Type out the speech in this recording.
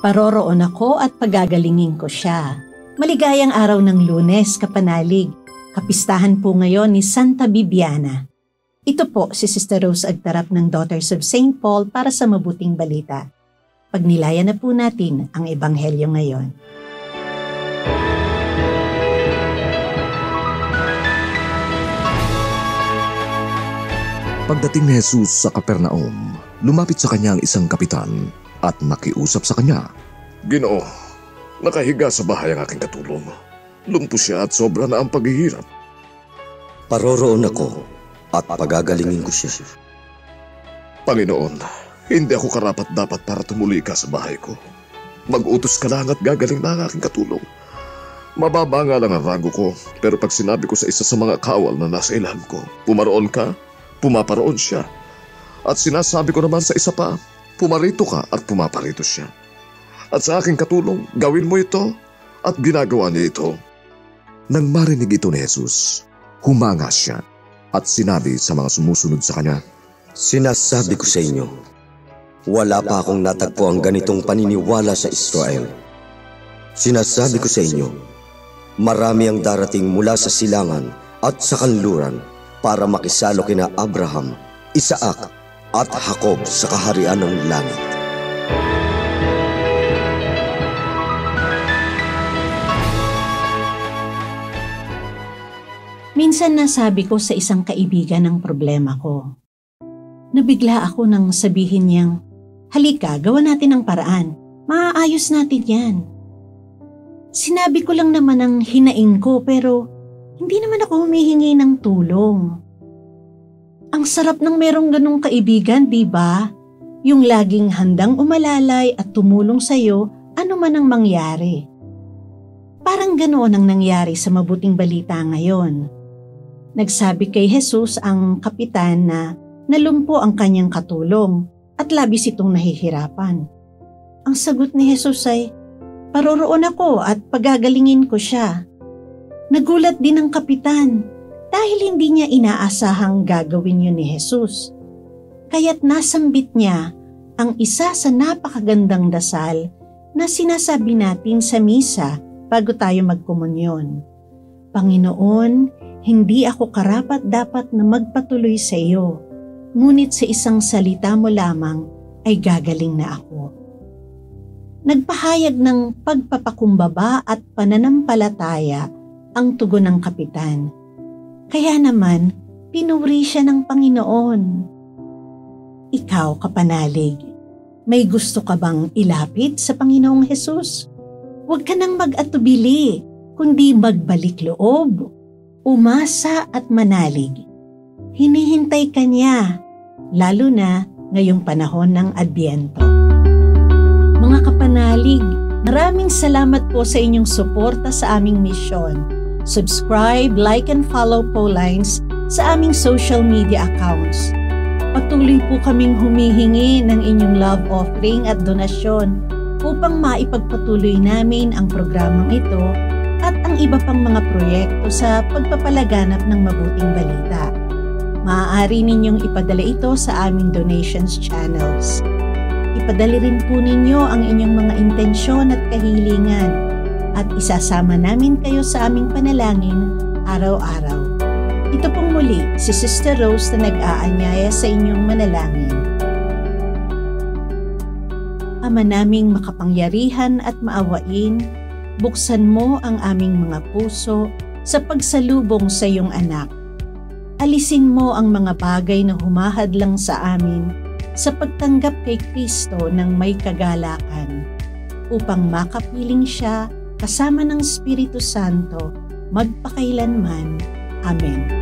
Paroroon ako at pagagalingin ko siya. Maligayang araw ng Lunes, kapanalig. Kapistahan po ngayon ni Santa Bibiana. Ito po si Sister Rose Agtarap ng Daughters of St. Paul para sa mabuting balita. Pagnilayan na po natin ang Ebanghelyo ngayon. Pagdating ni Jesus sa Capernaum, lumapit sa kanya ang isang kapitan at nakiusap sa kanya. Ginoo, nakahiga sa bahay ang aking katulong. Lumpo siya at sobra na ang paghihirap. Paroroon ako at pagagalingin ko siya. Panginoon, hindi ako karapat-dapat para tumuli ka sa bahay ko. Mag-utos ka lang at gagaling na ang aking katulong. Mababa nga lang ang rango ko, pero pag sinabi ko sa isa sa mga kawal na nasa ilalim ko, pumaroon ka, pumaparoon siya. At sinasabi ko naman sa isa pa, pumarito ka at pumaparito siya. At sa aking katulong, gawin mo ito at ginagawa niya ito. Nang marinig ito ni Jesus, humanga siya at sinabi sa mga sumusunod sa kanya, Sinasabi ko sa inyo, wala pa akong natagpo ang ganitong paniniwala sa Israel. Sinasabi ko sa inyo, marami ang darating mula sa silangan at sa kanluran para makisalo kina Abraham, Isaac at Jacob sa kaharian ng langit. Minsan nasabi ko sa isang kaibigan ang problema ko. Nabigla ako nang sabihin niyang, halika, gawa natin ang paraan. Maaayos natin yan. Sinabi ko lang naman ang hinaing ko pero hindi naman ako humihingi ng tulong. Ang sarap ng merong ganong kaibigan, di ba? Yung laging handang umalalay at tumulong sa'yo ano man ang mangyari. Parang ganoon ang nangyari sa mabuting balita ngayon. Nagsabi kay Jesus ang kapitan na nalumpo ang kanyang katulong at labis itong nahihirapan. Ang sagot ni Jesus ay, paroroon ako at pagagalingin ko siya. Nagulat din ang kapitan dahil hindi niya inaasahang gagawin yun ni Jesus. Kaya't nasambit niya ang isa sa napakagandang dasal na sinasabi natin sa misa bago tayo magkomunyon. Panginoon, hindi ako karapat-dapat na magpatuloy sa iyo, ngunit sa isang salita mo lamang ay gagaling na ako. Nagpahayag ng pagpapakumbaba at pananampalataya ang tugon ng kapitan. Kaya naman, pinuri siya ng Panginoon. Ikaw, kapanalig, may gusto ka bang ilapit sa Panginoong Jesus? Huwag ka nang mag-atubili, kundi magbalik loob, umasa at manalig. Hinihintay ka niya, lalo na ngayong panahon ng Adbyento. Mga kapanalig, maraming salamat po sa inyong suporta sa aming misyon. Subscribe, like, and follow Paulines sa aming social media accounts. Patuloy po kaming humihingi ng inyong love offering at donasyon upang maipagpatuloy namin ang programang ito at ang iba pang mga proyekto sa pagpapalaganap ng mabuting balita. Maaari ninyong ipadala ito sa aming donations channels. Ipadala rin po ninyo ang inyong mga intensyon at kahilingan at isasama namin kayo sa aming panalangin araw-araw. Ito pong muli si Sister Rose na nag-aanyaya sa inyong manalangin. Ama naming makapangyarihan at maawain, buksan mo ang aming mga puso sa pagsalubong sa iyong anak. Alisin mo ang mga bagay na humahadlang sa amin sa pagtanggap kay Kristo ng may kagalakan upang makapiling siya kasama ng Espiritu Santo magpakailanman. Amen.